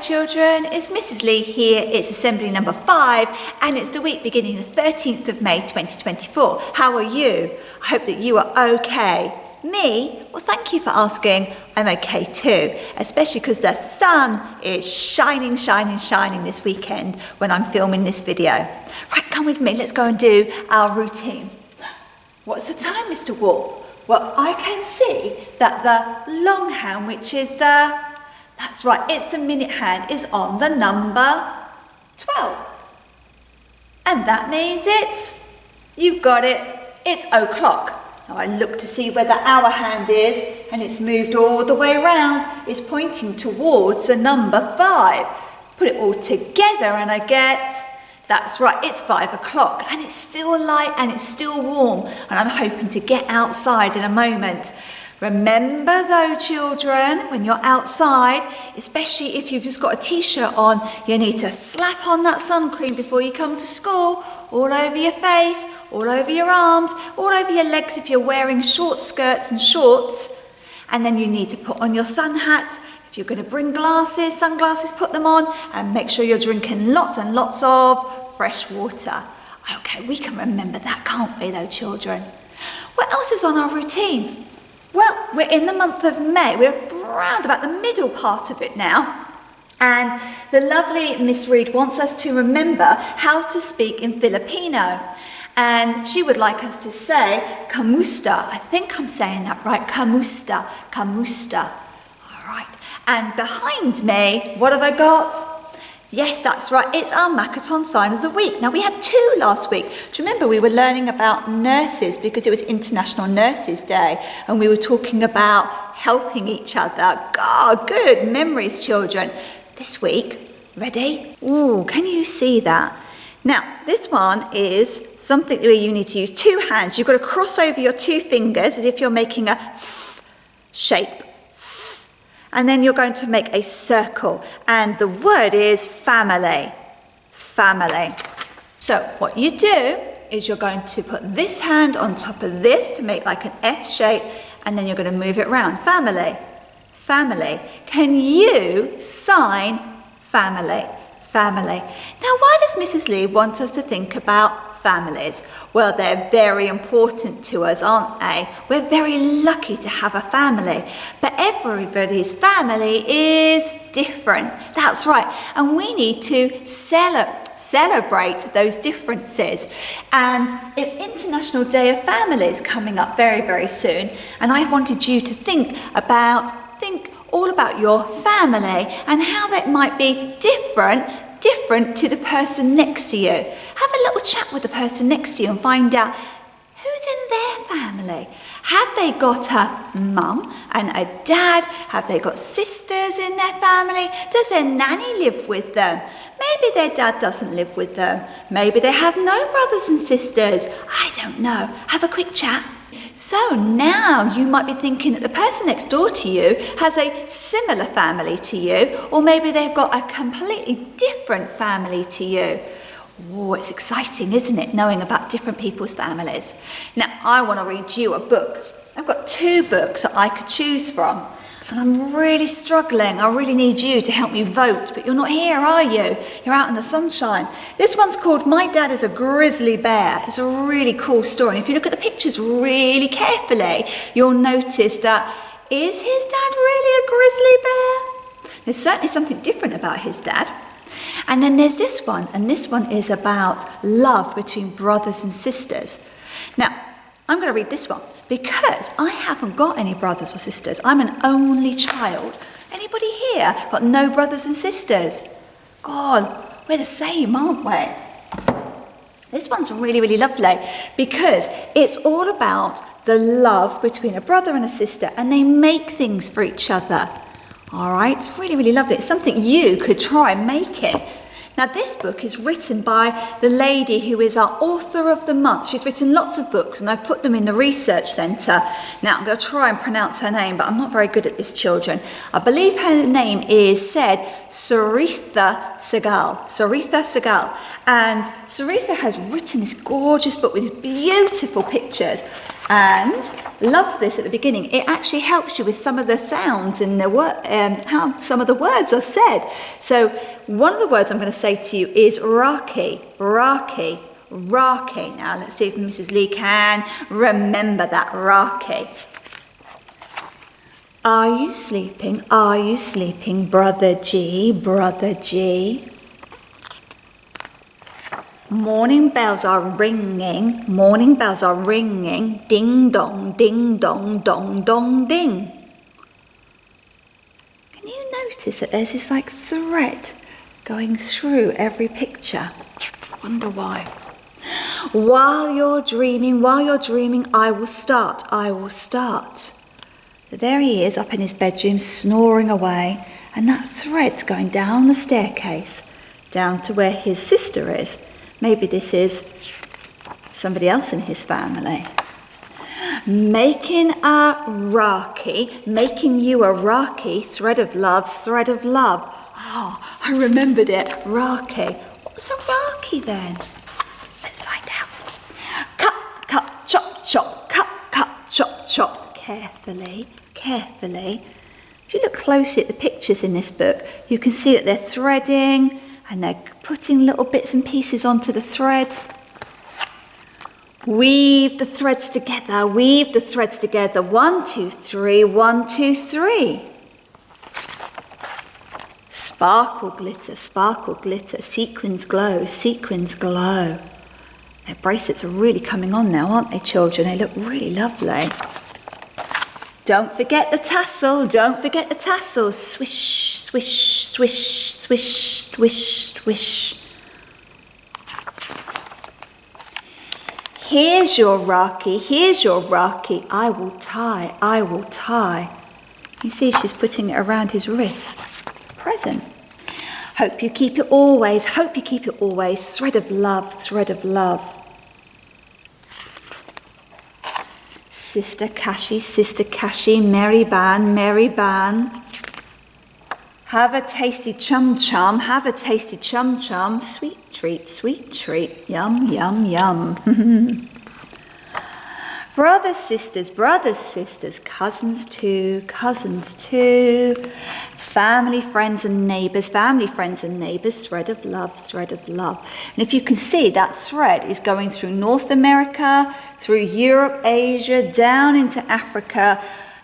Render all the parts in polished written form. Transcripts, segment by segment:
children, it's Mrs. Lee here. It's assembly number 5 and it's the week beginning the 13th of May 2024. How are you? I hope that you are okay. Me? Well, thank you for asking. I'm okay too, especially because the sun is shining this weekend when I'm filming this video. Right, come with me, let's go and do our routine. What's the time, Mr. Wolf? Well, I can see that the long hand, which is that's right, it's the minute hand, is on the number 12. And that means you've got it, it's o'clock. Now I look to see where the hour hand is, and it's moved all the way around. It's pointing towards the number 5. Put it all together and I get, that's right, it's 5 o'clock, and it's still light and it's still warm, and I'm hoping to get outside in a moment. Remember though, children, when you're outside, especially if you've just got a t-shirt on, you need to slap on that sun cream before you come to school, all over your face, all over your arms, all over your legs if you're wearing short skirts and shorts. And then you need to put on your sun hat. If you're going to bring sunglasses, put them on, and make sure you're drinking lots and lots of fresh water. Okay, we can remember that, can't we though, children? What else is on our routine? Well, we're in the month of May. We're around about the middle part of it now. And the lovely Miss Reed wants us to remember how to speak in Filipino. And she would like us to say, kamusta. I think I'm saying that right, kamusta, kamusta. All right. And behind me, what have I got? Yes, that's right, it's our Makaton sign of the week. Now, we had 2 last week. Do you remember we were learning about nurses because it was International Nurses Day, and we were talking about helping each other. God, good memories, children. This week, ready? Ooh, can you see that? Now, this one is something where you need to use 2 hands. You've got to cross over your 2 fingers as if you're making a shape. And then you're going to make a circle. And the word is family. Family. So what you do is you're going to put this hand on top of this to make like an F shape. And then you're going to move it around. Family. Family. Can you sign family? Family. Now, why does Mrs. Lee want us to think about families? Well, they're very important to us, aren't they? We're very lucky to have a family, but everybody's family is different. That's right, and we need to celebrate those differences. And it's International Day of Families coming up very soon, and I wanted you to think all about your family and how that might be different to the person next to you. Have a little chat with the person next to you and find out who's in their family. Have they got a mum and a dad? Have they got sisters in their family? Does their nanny live with them? Maybe their dad doesn't live with them. Maybe they have no brothers and sisters. I don't know. Have a quick chat. So now you might be thinking that the person next door to you has a similar family to you, or maybe they've got a completely different family to you. Oh, it's exciting, isn't it, knowing about different people's families? Now, I want to read you a book. I've got 2 books that I could choose from, and I'm really struggling. I really need you to help me vote, but you're not here, are you? You're out in the sunshine. This one's called My Dad is a Grizzly Bear. It's a really cool story, and if you look at the pictures really carefully, you'll notice that, is his dad really a grizzly bear? There's certainly something different about his dad. And then there's this one, and this one is about love between brothers and sisters. Now, I'm going to read this one because I haven't got any brothers or sisters. I'm an only child. Anybody here got no brothers and sisters? God, we're the same, aren't we? This one's really lovely because it's all about the love between a brother and a sister, and they make things for each other. All right, it's really lovely. It's something you could try and make it. Now, this book is written by the lady who is our author of the month. She's written lots of books, and I've put them in the research centre. Now, I'm going to try and pronounce her name, but I'm not very good at this, children. I believe her name is said Surishtha Sehgal. Surishtha Sehgal. And Surishtha has written this gorgeous book with these beautiful pictures. And love this at the beginning. It actually helps you with some of the sounds in the how some of the words are said. So one of the words I'm going to say to you is Raki, Raki, Raki. Now let's see if Mrs. Lee can remember that Raki. Are you sleeping? Are you sleeping, Brother G, Brother G? Morning bells are ringing, morning bells are ringing, ding dong, ding dong, dong dong ding. Can you notice that there's this like thread going through every picture? I wonder why. While you're dreaming, I will start, I will start. So there he is up in his bedroom snoring away, and that thread's going down the staircase, down to where his sister is. Maybe this is somebody else in his family. Making a Raki, making you a Raki, thread of love, thread of love. Oh, I remembered it, Raki. What's a Raki then? Let's find out. Cut, cut, chop, chop, cut, cut, chop, chop. Carefully, carefully. If you look closely at the pictures in this book, you can see that they're threading, and they're putting little bits and pieces onto the thread. Weave the threads together, weave the threads together. 1, 2, 3, 1, 2, 3. Sparkle, glitter, sequins glow, sequins glow. Their bracelets are really coming on now, aren't they, children? They look really lovely. Don't forget the tassel, don't forget the tassel. Swish, swish, swish, swish, swish, swish. Here's your Raki, here's your Raki. I will tie, I will tie. You see she's putting it around his wrist. Present. Hope you keep it always, hope you keep it always. Thread of love, thread of love. Sister Kashi, Mary Ban, Mary Ban. Have a tasty chum chum, have a tasty chum chum. Sweet treat, yum, yum, yum. Brothers, sisters, cousins too, family, friends and neighbours, thread of love, thread of love. And if you can see, that thread is going through North America, through Europe, Asia, down into Africa,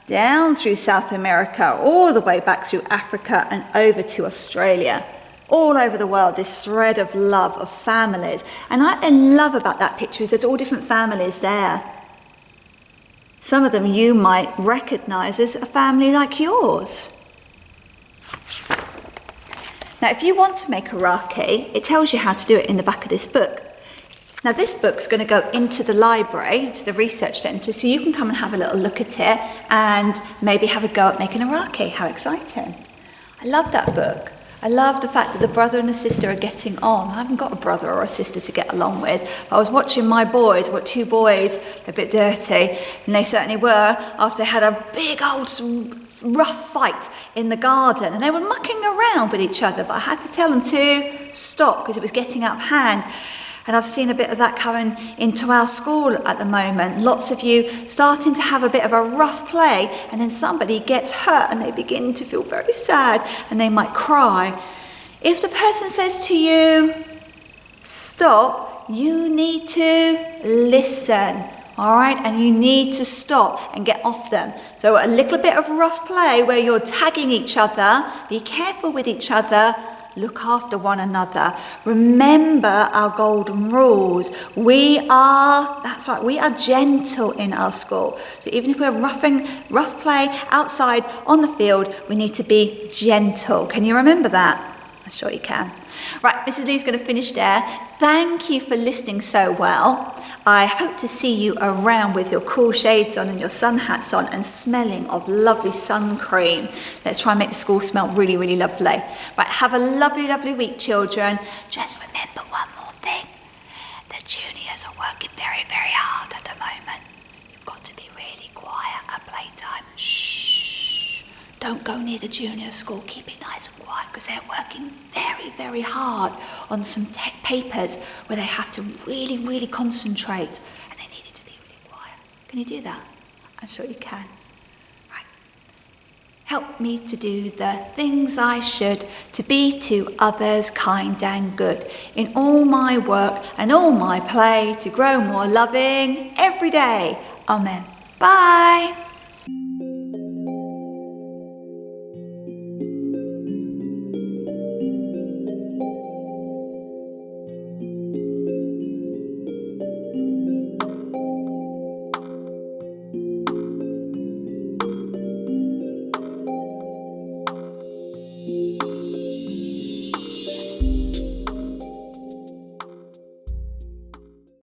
down through South America, all the way back through Africa and over to Australia. All over the world, this thread of love of families. And what I love about that picture is there's all different families there. Some of them you might recognise as a family like yours. Now, if you want to make a Raki, it tells you how to do it in the back of this book. Now, this book's going to go into the library, to the research centre, so you can come and have a little look at it and maybe have a go at making a Raki. How exciting. I love that book. I love the fact that the brother and the sister are getting on. I haven't got a brother or a sister to get along with. I was watching my boys, I've got 2 boys, a bit dirty, and they certainly were, after they had a big old rough fight in the garden, and they were mucking around with each other, but I had to tell them to stop because it was getting out of hand. And I've seen a bit of that coming into our school at the moment. Lots of you starting to have a bit of a rough play, and then somebody gets hurt and they begin to feel very sad and they might cry. If the person says to you, stop, you need to listen, all right? And you need to stop and get off them. So a little bit of rough play where you're tagging each other, be careful with each other, look after one another. Remember our golden rules. We are gentle in our school. So even if we're rough play outside on the field, we need to be gentle. Can you remember that? I'm sure you can. Right, Mrs. Lee's going to finish there. Thank you for listening so well. I hope to see you around with your cool shades on and your sun hats on and smelling of lovely sun cream. Let's try and make the school smell really, really lovely. Right, have a lovely, lovely week, children. Just remember one more thing. The juniors are working very, very hard at the moment. You've got to be really quiet at playtime. Shh. don't go near the junior school. Keep it nice and quiet because they're working very, very hard on some papers where they have to really, really concentrate and they need it to be really quiet. Can you do that? I'm sure you can. Right. Help me to do the things I should, to be to others kind and good, in all my work and all my play, to grow more loving every day. Amen. Bye.